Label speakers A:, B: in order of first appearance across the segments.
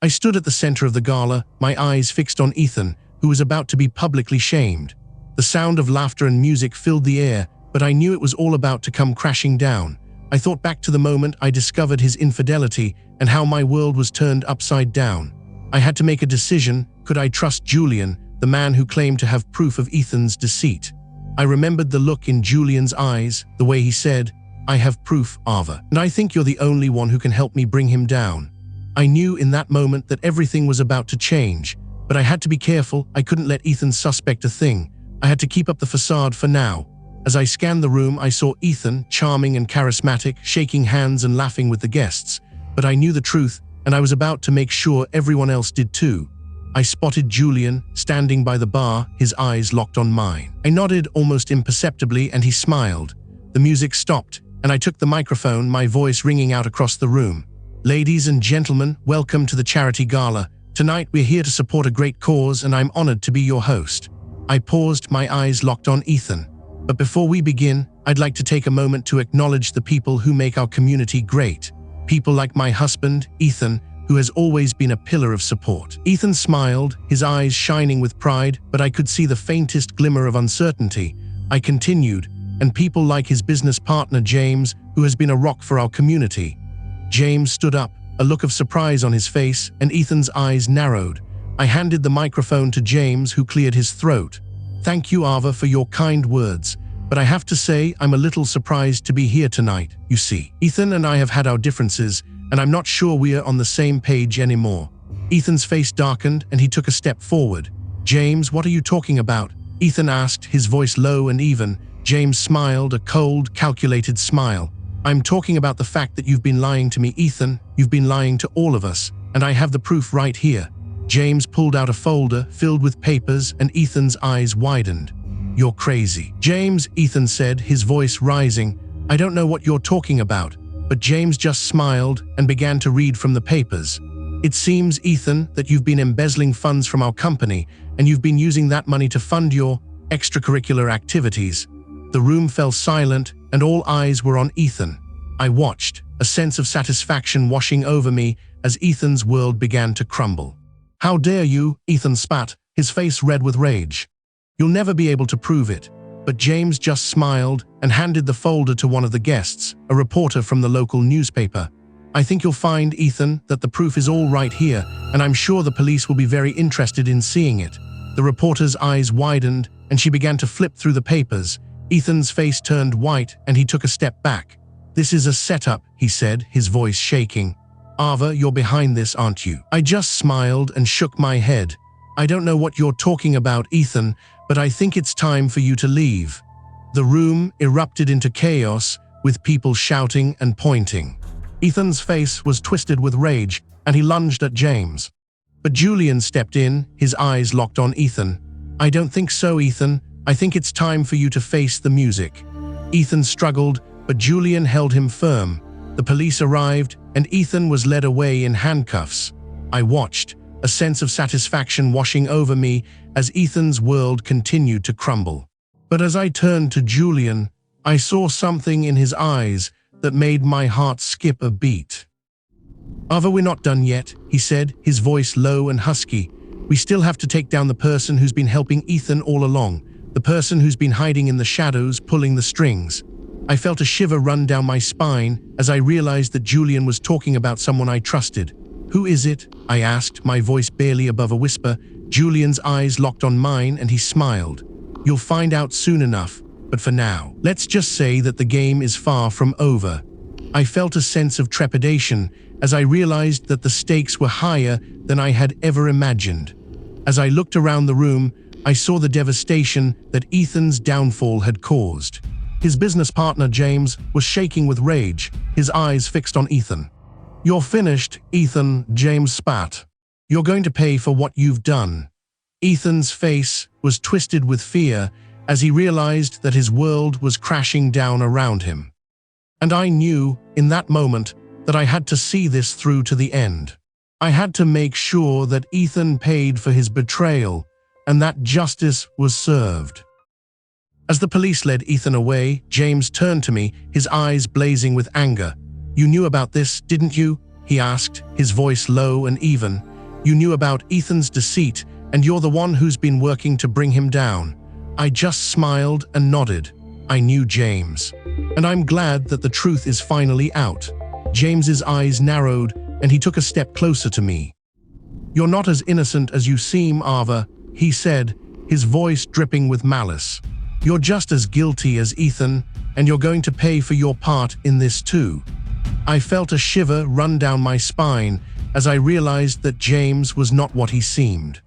A: I stood at the center of the gala, my eyes fixed on Ethan, who was about to be publicly shamed. The sound of laughter and music filled the air, but I knew it was all about to come crashing down. I thought back to the moment I discovered his infidelity and how my world was turned upside down. I had to make a decision. Could I trust Julian, the man who claimed to have proof of Ethan's deceit? I remembered the look in Julian's eyes, the way he said, "I have proof, Ava, and I think you're the only one who can help me bring him down." I knew in that moment that everything was about to change, but I had to be careful. I couldn't let Ethan suspect a thing. I had to keep up the facade for now. As I scanned the room, I saw Ethan, charming and charismatic, shaking hands and laughing with the guests. But I knew the truth, and I was about to make sure everyone else did too. I spotted Julian, standing by the bar, his eyes locked on mine. I nodded almost imperceptibly, and he smiled. The music stopped, and I took the microphone, my voice ringing out across the room. "Ladies and gentlemen, welcome to the charity gala. Tonight we're here to support a great cause, and I'm honored to be your host." I paused, my eyes locked on Ethan. But before we begin, I'd like to take a moment to acknowledge the people who make our community great. People like my husband, Ethan, who has always been a pillar of support. Ethan smiled, his eyes shining with pride, but I could see the faintest glimmer of uncertainty. I continued, "And people like his business partner James, who has been a rock for our community." James stood up, a look of surprise on his face, and Ethan's eyes narrowed. I handed the microphone to James, who cleared his throat. "Thank you, Ava, for your kind words, but I have to say I'm a little surprised to be here tonight. You see, Ethan and I have had our differences, and I'm not sure we're on the same page anymore." Ethan's face darkened, and he took a step forward. "James, what are you talking about?" Ethan asked, his voice low and even. James smiled, a cold, calculated smile. "I'm talking about the fact that you've been lying to me, Ethan. You've been lying to all of us, and I have the proof right here." James pulled out a folder filled with papers, and Ethan's eyes widened. "You're crazy, James," Ethan said, his voice rising. "I don't know what you're talking about." But James just smiled and began to read from the papers. "It seems, Ethan, that you've been embezzling funds from our company, and you've been using that money to fund your extracurricular activities." The room fell silent, and all eyes were on Ethan. I watched, a sense of satisfaction washing over me as Ethan's world began to crumble. "How dare you?" Ethan spat, his face red with rage. "You'll never be able to prove it." But James just smiled and handed the folder to one of the guests, a reporter from the local newspaper. "I think you'll find, Ethan, that the proof is all right here, and I'm sure the police will be very interested in seeing it." The reporter's eyes widened, and she began to flip through the papers. Ethan's face turned white, and he took a step back. "This is a setup," he said, his voice shaking. "Ava, you're behind this, aren't you?" I just smiled and shook my head. "I don't know what you're talking about, Ethan, but I think it's time for you to leave." The room erupted into chaos, with people shouting and pointing. Ethan's face was twisted with rage, and he lunged at James. But Julian stepped in, his eyes locked on Ethan. "I don't think so, Ethan. I think it's time for you to face the music." Ethan struggled, but Julian held him firm. The police arrived, and Ethan was led away in handcuffs. I watched, a sense of satisfaction washing over me as Ethan's world continued to crumble. But as I turned to Julian, I saw something in his eyes that made my heart skip a beat. "Ava, we're not done yet," he said, his voice low and husky. "We still have to take down the person who's been helping Ethan all along, the person who's been hiding in the shadows, pulling the strings." I felt a shiver run down my spine as I realized that Julian was talking about someone I trusted. "Who is it?" I asked, my voice barely above a whisper. Julian's eyes locked on mine, and he smiled. "You'll find out soon enough, but for now, let's just say that the game is far from over." I felt a sense of trepidation as I realized that the stakes were higher than I had ever imagined. As I looked around the room, I saw the devastation that Ethan's downfall had caused. His business partner, James, was shaking with rage, his eyes fixed on Ethan. "You're finished, Ethan," James spat. "You're going to pay for what you've done." Ethan's face was twisted with fear as he realized that his world was crashing down around him. And I knew, in that moment, that I had to see this through to the end. I had to make sure that Ethan paid for his betrayal and that justice was served. As the police led Ethan away, James turned to me, his eyes blazing with anger. "You knew about this, didn't you?" he asked, his voice low and even. You knew about Ethan's deceit, and you're the one who's been working to bring him down. I just smiled and nodded. I knew James. And I'm glad that the truth is finally out. James's eyes narrowed, and he took a step closer to me. You're not as innocent as you seem, Ava, he said, his voice dripping with malice. You're just as guilty as Ethan, and you're going to pay for your part in this too. I felt a shiver run down my spine as I realized that James was not what he seemed.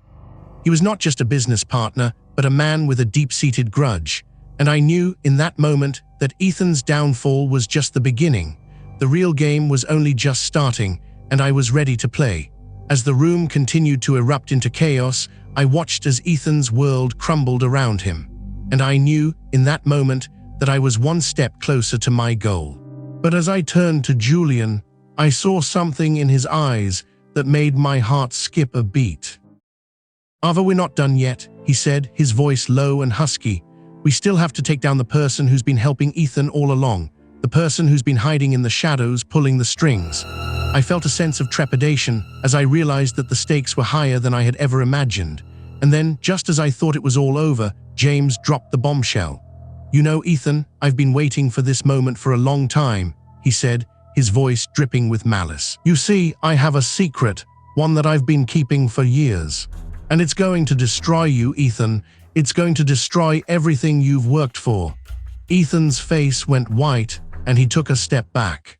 A: He was not just a business partner, but a man with a deep-seated grudge. And I knew in that moment that Ethan's downfall was just the beginning. The real game was only just starting, and I was ready to play. As the room continued to erupt into chaos, I watched as Ethan's world crumbled around him. And I knew in that moment that I was one step closer to my goal. But as I turned to Julian, I saw something in his eyes that made my heart skip a beat. Ava, we're not done yet, he said, his voice low and husky. We still have to take down the person who's been helping Ethan all along, the person who's been hiding in the shadows, pulling the strings. I felt a sense of trepidation as I realized that the stakes were higher than I had ever imagined. And then, just as I thought it was all over, James dropped the bombshell. You know, Ethan, I've been waiting for this moment for a long time, he said, his voice dripping with malice. You see, I have a secret, one that I've been keeping for years. And it's going to destroy you, Ethan. It's going to destroy everything you've worked for. Ethan's face went white, and he took a step back.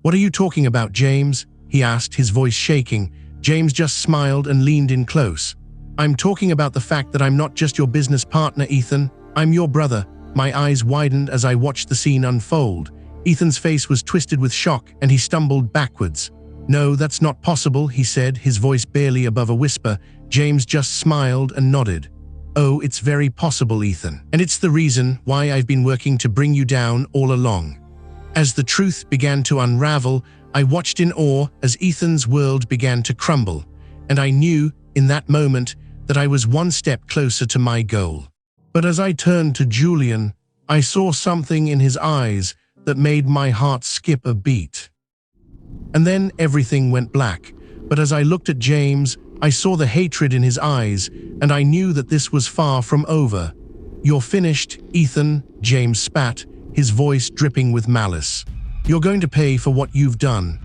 A: What are you talking about, James? He asked, his voice shaking. James just smiled and leaned in close. I'm talking about the fact that I'm not just your business partner, Ethan. I'm your brother. My eyes widened as I watched the scene unfold. Ethan's face was twisted with shock, and he stumbled backwards. No, that's not possible, he said, his voice barely above a whisper. James just smiled and nodded. Oh, it's very possible, Ethan. And it's the reason why I've been working to bring you down all along. As the truth began to unravel, I watched in awe as Ethan's world began to crumble. And I knew, in that moment, that I was one step closer to my goal. But as I turned to Julian, I saw something in his eyes that made my heart skip a beat. And then everything went black. But as I looked at James, I saw the hatred in his eyes, and I knew that this was far from over. You're finished, Ethan, James spat, his voice dripping with malice. You're going to pay for what you've done.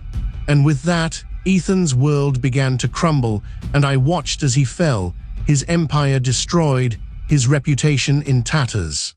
A: And with that, Ethan's world began to crumble, and I watched as he fell, his empire destroyed, his reputation in tatters.